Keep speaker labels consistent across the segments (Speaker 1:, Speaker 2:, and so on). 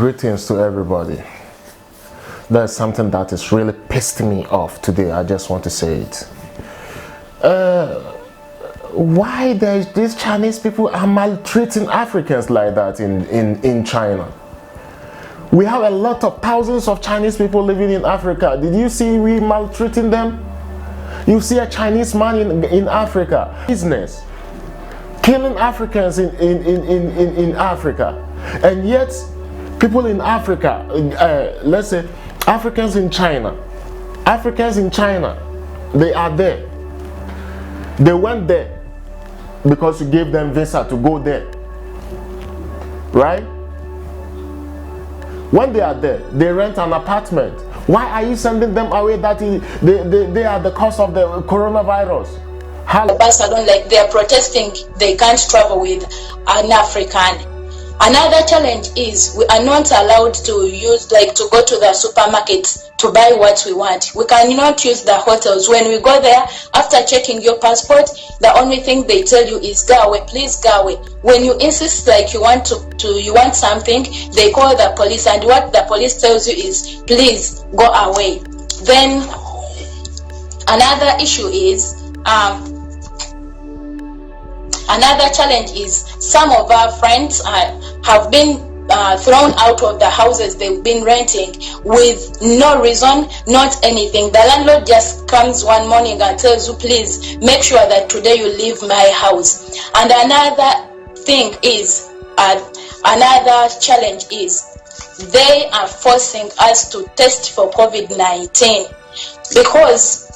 Speaker 1: Greetings to everybody. There's something that is really pissing me off today. I just want to say it. Why these Chinese people are maltreating Africans like that in China? We have a lot of thousands of Chinese people living in Africa. Did you see we maltreating them? You see a Chinese man in Africa, business, killing Africans in Africa, and yet people in Africa, let's say Africans in China, they are there. They went there because you gave them visa to go there, right? When they are there, they rent an apartment. Why are you sending them away that they are the cause of the coronavirus? How?
Speaker 2: The Barcelona, like they are protesting, they can't travel with an African. Another challenge is we are not allowed to to go to the supermarket to buy what we want. We cannot use the hotels. When we go there, after checking your passport, the only thing they tell you is go away, please go away. When you insist like you want something, they call the police, and what the police tells you is please go away. Then another issue is another challenge is some of our friends have been thrown out of the houses they've been renting with no reason, not anything. The landlord just comes one morning and tells you, please make sure that today you leave my house. And another thing is, another challenge is, they are forcing us to test for COVID-19 because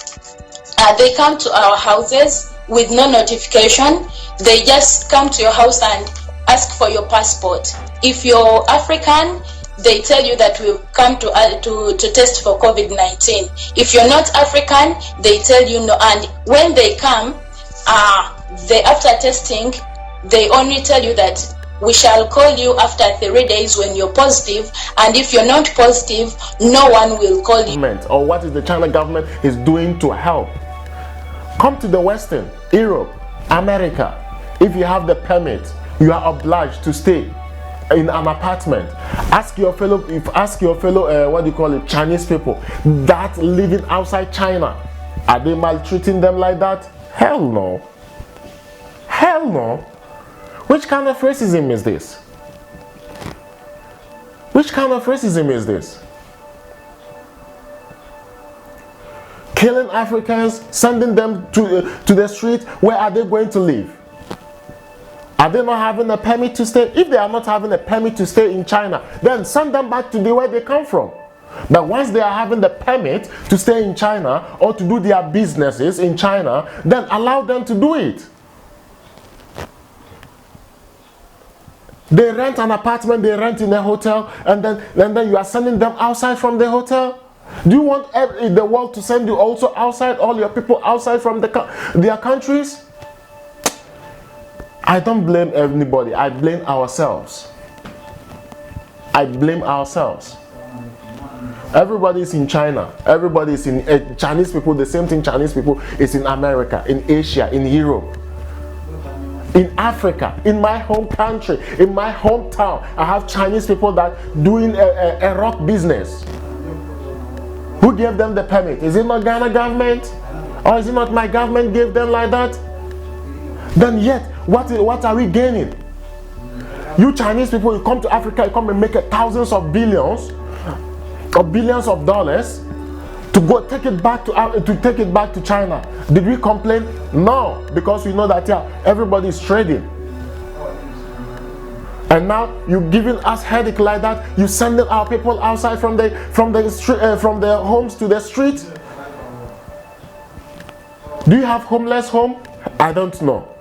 Speaker 2: they come to our houses with no notification. They just come to your house and ask for your passport. If you're African, they tell you that we've come to test for COVID-19. If you're not African, they tell you no. And when they come, after testing, they only tell you that we shall call you after 3 days when you're positive, and if you're not positive, no one will call you.
Speaker 1: Or what is the China government is doing to help? Come to the Western, Europe, America. If you have the permit, you are obliged to stay in an apartment. Ask your fellow Chinese people that living outside China, are they maltreating them like that? Hell no. Hell no. Which kind of racism is this? Which kind of racism is this? Killing Africans, sending them to the street. Where are they going to live? Are they not having a permit to stay? If they are not having a permit to stay in China, then send them back to where they come from. But once they are having the permit to stay in China or to do their businesses in China, then allow them to do it. They rent an apartment, they rent in a hotel, and then you are sending them outside from the hotel. Do you want the world to send you also outside, all your people outside from their countries? I don't blame anybody. I blame ourselves. I blame ourselves. Everybody is in China. Everybody is in Chinese people. The same thing Chinese people is in America, in Asia, in Europe, in Africa, in my home country, in my hometown. I have Chinese people that doing a rock business. Who gave them the permit? Is it not Ghana government? Or is it not my government gave them like that? Then yet, what are we gaining? You Chinese people, you come to Africa, you come and make thousands of billions or billions of dollars to go take it back to China. Did we complain? No, because we know that everybody is trading. And now you're giving us headache like that. You sending our people outside from their homes to the street. Do you have homeless home? I don't know.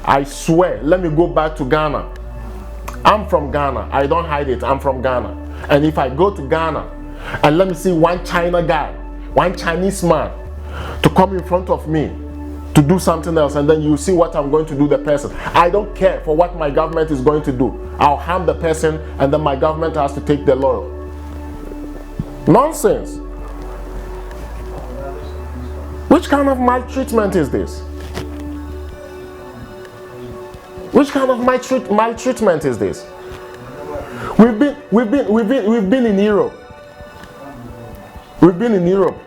Speaker 1: I swear, let me go back to Ghana. I'm from Ghana. I don't hide it. I'm from Ghana. And if I go to Ghana and let me see one China guy, one Chinese man to come in front of me to do something else, and then you see what I'm going to do the person. I don't care for what my government is going to do. I'll harm the person, and then my government has to take the law. Nonsense. Which kind of maltreatment is this? Which kind of maltreatment is this? We've been in Europe. We've been in Europe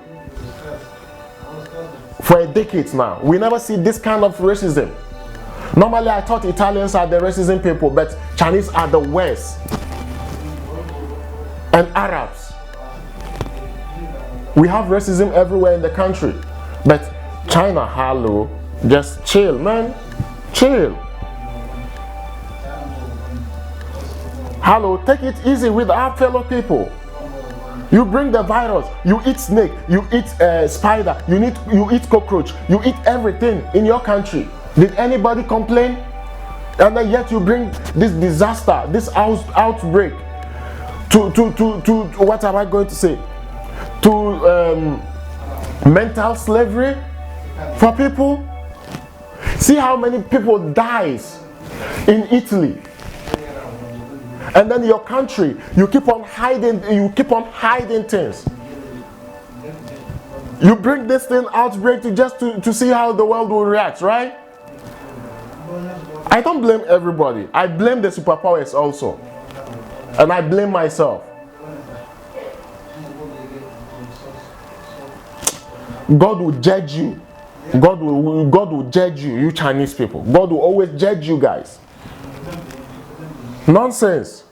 Speaker 1: for a decade now. We never see this kind of racism. Normally, I thought Italians are the racism people, but Chinese are the worst. And Arabs. We have racism everywhere in the country. But China, hello, just chill, man. Chill. Hello, take it easy with our fellow people. You bring the virus, you eat snake, you eat spider, you eat cockroach, you eat everything in your country. Did anybody complain? And then yet you bring this disaster, this outbreak to what am I going to say? To mental slavery for people. See how many people dies in Italy. And then your country, you keep on hiding things. You bring this thing outbreak to see how the world will react, right? I don't blame everybody. I blame the superpowers also. And I blame myself. God will judge you. God will judge you, you Chinese people. God will always judge you guys. Nonsense.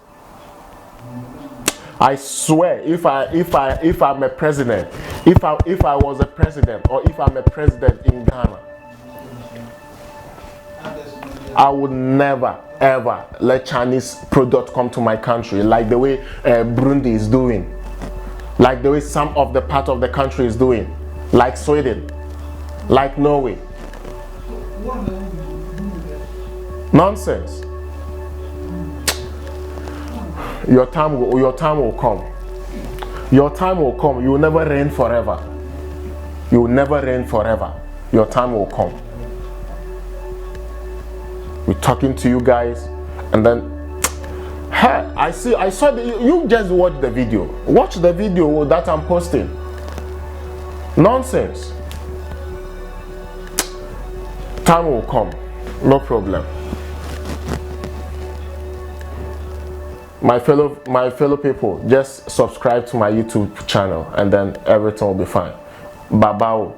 Speaker 1: I swear, if I'm a president, if I was a president, or if I'm a president in Ghana, I would never ever let Chinese product come to my country like the way Burundi is doing, like the way some of the part of the country is doing, like Sweden, like Norway. Nonsense. Your time will come. Your time will come. You will never reign forever. You will never reign forever. Your time will come. We're talking to you guys, and then hey, I saw you just watch the video. Watch the video that I'm posting. Nonsense. Time will come. No problem. My fellow people, just subscribe to my YouTube channel and then everything will be fine. Bye bye.